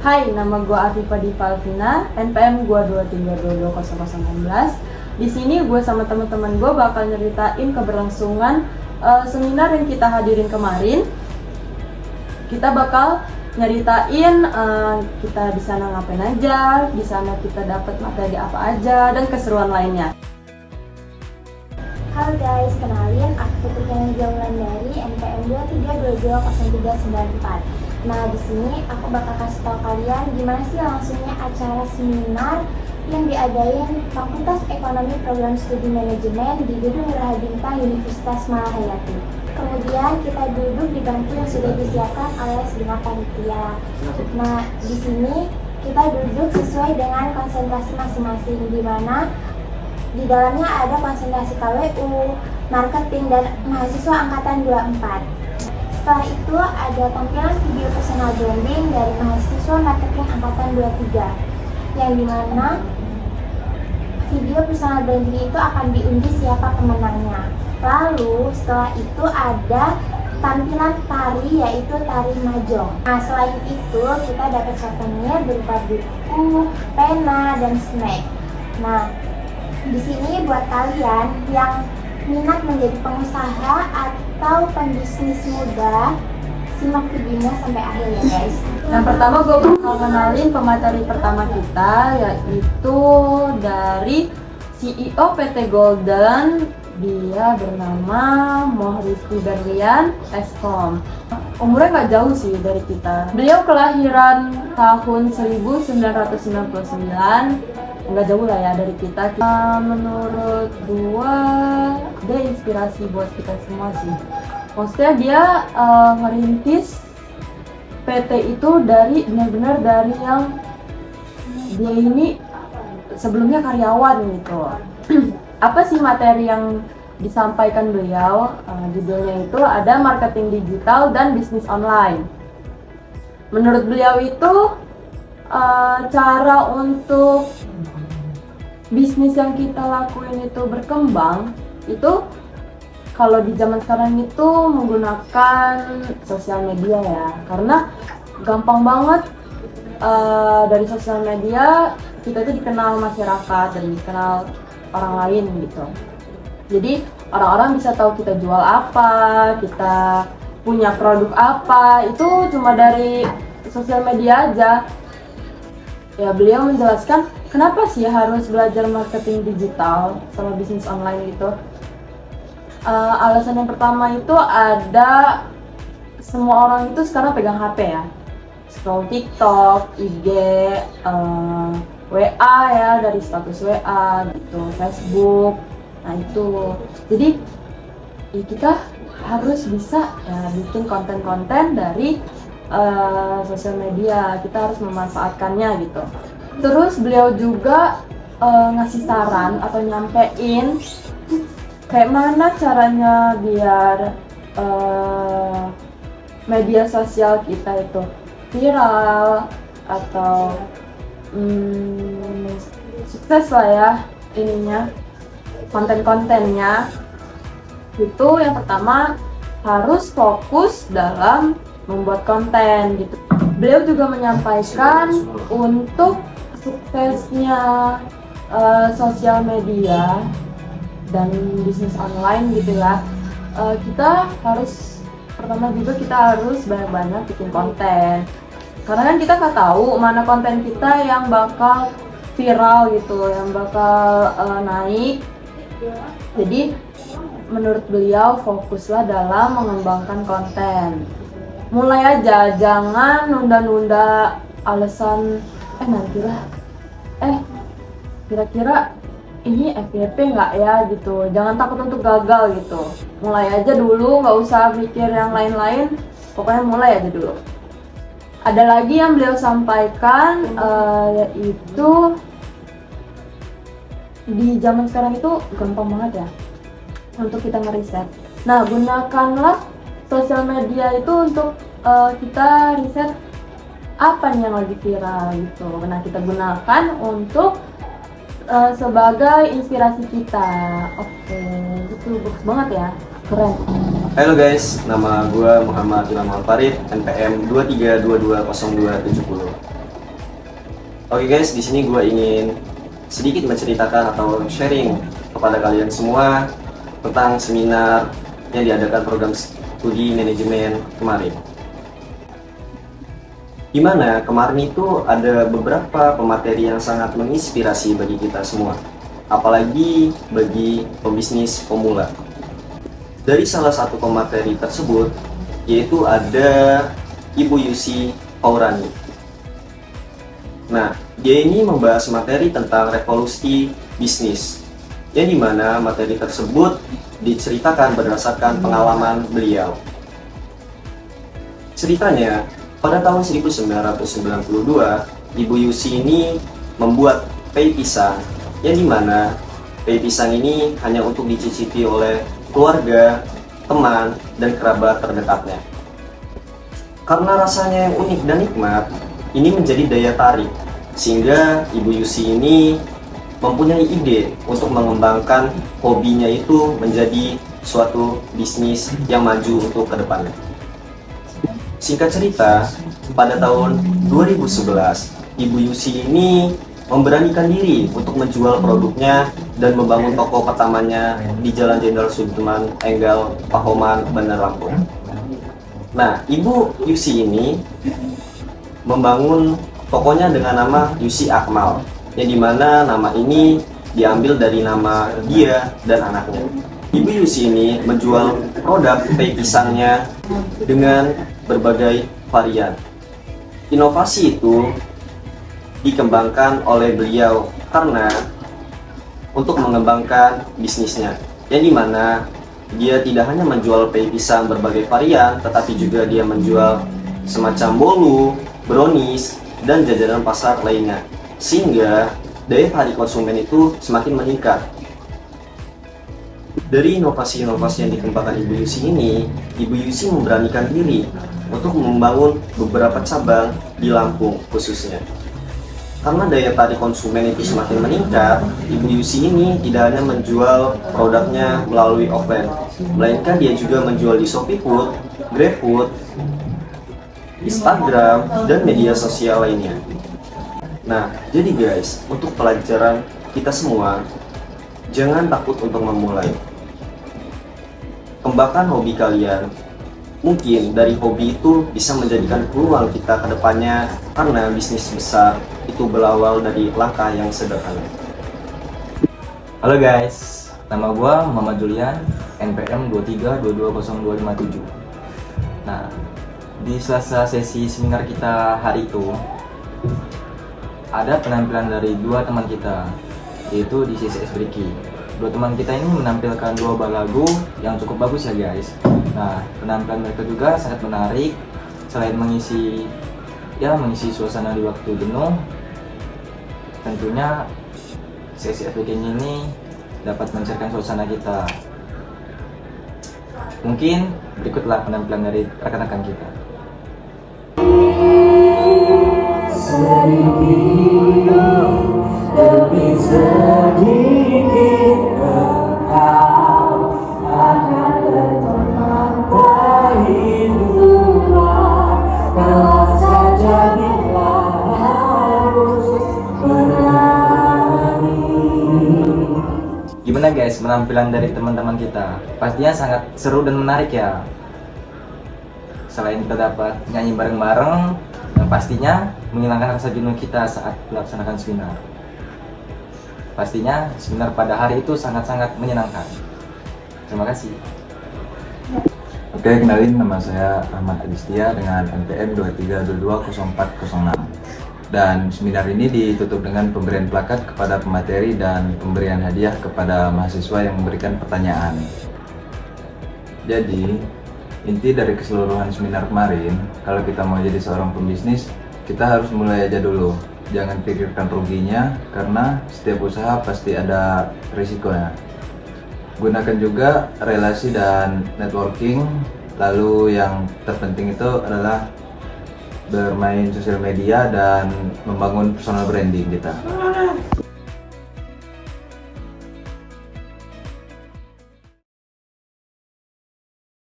Hai, nama gue Afifa Divalvina, NPM gue 23220016. Di sini gue sama teman-teman gue bakal nyeritain keberlangsungan seminar yang kita hadirin kemarin. Kita bakal nyeritain kita di sana ngapain aja, di sana kita dapat materi apa aja, dan keseruan lainnya. Halo guys, kenalin aku Putri Kanazia Wulandari, NPM 23220394. Nah, di sini aku bakal kasih tahu kalian gimana sih langsungnya acara seminar yang diadain Fakultas Ekonomi Program Studi Manajemen di Gedung Geraha Bintang Universitas Malahayati. Kemudian kita duduk di bangku yang sudah disiapkan oleh segenap panitia. Nah, di sini kita duduk sesuai dengan konsentrasi masing-masing, di mana di dalamnya ada konsentrasi KWU, marketing, dan mahasiswa angkatan 24. Setelah itu ada tampilan video personal branding dari mahasiswa marketing angkatan 23, yang dimana video personal branding itu akan diundi siapa pemenangnya. Lalu setelah itu ada tampilan tari, yaitu tari majong. Nah, selain itu kita dapat souvenir berupa buku, pena, dan snack. Nah, di sini buat kalian yang minat menjadi pengusaha atau pembisnis muda, simak videonya sampai akhir ya guys. Yang pertama gue bakal kenalin pemateri pertama kita, yaitu dari CEO PT Golden. Dia bernama Mohristi Berlian Eskom. Umurnya nggak jauh sih dari kita. Beliau kelahiran tahun 1999, nggak jauh lah ya dari kita. Menurut gua dia inspirasi buat kita semua sih. Maksudnya dia ngerintis PT itu dari benar-benar dari yang dia ini sebelumnya karyawan gitu. Apa sih materi yang disampaikan beliau? Judulnya itu ada marketing digital dan bisnis online. Menurut beliau itu cara untuk bisnis yang kita lakuin itu berkembang itu kalau di zaman sekarang itu menggunakan sosial media ya, karena gampang banget dari sosial media kita itu dikenal masyarakat dan dikenal orang lain gitu. Jadi orang-orang bisa tahu kita jual apa, kita punya produk apa, itu cuma dari sosial media aja. Ya, beliau menjelaskan kenapa sih harus belajar marketing digital sama bisnis online gitu. Alasan yang pertama itu ada semua orang itu sekarang pegang HP ya, scroll TikTok, IG, WA ya, dari status WA gitu, Facebook. Nah itu, jadi ya kita harus bisa ya bikin konten-konten dari sosial media. Kita harus memanfaatkannya gitu. Terus beliau juga ngasih saran atau nyampein kayak mana caranya biar media sosial kita itu viral atau sukses lah ya ininya, konten-kontennya. Itu yang pertama harus fokus dalam membuat konten gitu. Beliau juga menyampaikan untuk suksesnya sosial media dan bisnis online gitu lah, kita harus pertama juga kita harus banyak-banyak bikin konten. Karena kan kita nggak tahu mana konten kita yang bakal viral gitu, yang bakal naik. Jadi menurut beliau fokuslah dalam mengembangkan konten. Mulai aja, jangan nunda-nunda alasan nantilah, kira-kira ini FYP nggak ya gitu. Jangan takut untuk gagal gitu. Mulai aja dulu, nggak usah mikir yang lain-lain. Pokoknya mulai aja dulu. Ada lagi yang beliau sampaikan, yaitu di zaman sekarang itu gampang banget ya untuk kita ngeriset. Nah, gunakanlah sosial media itu untuk kita riset apa nih yang lagi viral gitu. Nah, kita gunakan untuk sebagai inspirasi kita. Oke, itu bagus banget ya, keren. Halo guys, nama gue Muhammad Ilham Alfarid, NPM 23220270. Oke guys, di sini gue ingin sedikit menceritakan atau sharing kepada kalian semua tentang seminar yang diadakan program studi manajemen kemarin. Dimana kemarin itu ada beberapa pemateri yang sangat menginspirasi bagi kita semua, apalagi bagi pembisnis pemula. Dari salah satu pemateri tersebut, yaitu ada Ibu Yusi Paurani. Nah, dia ini membahas materi tentang revolusi bisnis, yang dimana materi tersebut diceritakan berdasarkan pengalaman beliau. Ceritanya, pada tahun 1992, Ibu Yusi ini membuat pie pisang, yang dimana pie pisang ini hanya untuk dicicipi oleh keluarga, teman, dan kerabat terdekatnya. Karena rasanya yang unik dan nikmat, ini menjadi daya tarik, sehingga Ibu Yusi ini mempunyai ide untuk mengembangkan hobinya itu menjadi suatu bisnis yang maju untuk kedepannya. Singkat cerita, pada tahun 2011, Ibu Yusi ini memberanikan diri untuk menjual produknya dan membangun toko pertamanya di Jalan Jenderal Sudirman, Enggal, Pahoman, Bandar Lampung. Nah, Ibu Yusi ini membangun tokonya dengan nama Yusi Akmal, yang dimana nama ini diambil dari nama dia dan anaknya. Ibu Yusi ini menjual produk pie pisangnya dengan berbagai varian. Inovasi itu dikembangkan oleh beliau karena untuk mengembangkan bisnisnya, yang dimana dia tidak hanya menjual pie pisang berbagai varian, tetapi juga dia menjual semacam bolu, brownies, dan jajanan pasar lainnya, sehingga daya tarik konsumen itu semakin meningkat. Dari inovasi-inovasi yang dikembangkan Ibu Yusi ini, Ibu Yusi memberanikan diri untuk membangun beberapa cabang di Lampung khususnya. Karena daya tarik konsumen itu semakin meningkat, Ibu Yusi ini tidak hanya menjual produknya melalui offline, melainkan dia juga menjual di ShopeeFood, GrabFood, Instagram, dan media sosial lainnya. Nah, jadi guys, untuk pelajaran kita semua, jangan takut untuk memulai. Kembangkan hobi kalian. Mungkin dari hobi itu bisa menjadikan peluang kita ke depannya, karena bisnis besar itu berawal dari langkah yang sederhana. Halo guys, nama gua Muhammad Julian, NPM 23220257. Nah, di sela-sela sesi seminar kita hari itu ada penampilan dari dua teman kita, yaitu di CCS Briki. Dua teman kita ini menampilkan dua buah lagu yang cukup bagus ya guys. Nah, penampilan mereka juga sangat menarik. Selain mengisi suasana di waktu jenuh, tentunya sesi speaking ini dapat mencairkan suasana kita. Mungkin berikutlah penampilan dari rekan-rekan kita. Sedikit demi sedikit engkau akan berteman terhiduplah kalau saja bila harus berani. Gimana guys penampilan dari teman-teman kita? Pastinya sangat seru dan menarik ya. Selain kita dapat nyanyi bareng-bareng, yang pastinya menghilangkan rasa jenuh kita saat melaksanakan seminar. Pastinya seminar pada hari itu sangat-sangat menyenangkan. Terima kasih. Oke, kenalin, nama saya Ahmad Adistia dengan NPM 23220406. Dan seminar ini ditutup dengan pemberian plakat kepada pemateri dan pemberian hadiah kepada mahasiswa yang memberikan pertanyaan. Jadi, inti dari keseluruhan seminar kemarin, kalau kita mau jadi seorang pembisnis, kita harus mulai aja dulu. Jangan pikirkan ruginya, karena setiap usaha pasti ada risikonya. Gunakan juga relasi dan networking. Lalu yang terpenting itu adalah bermain sosial media dan membangun personal branding kita.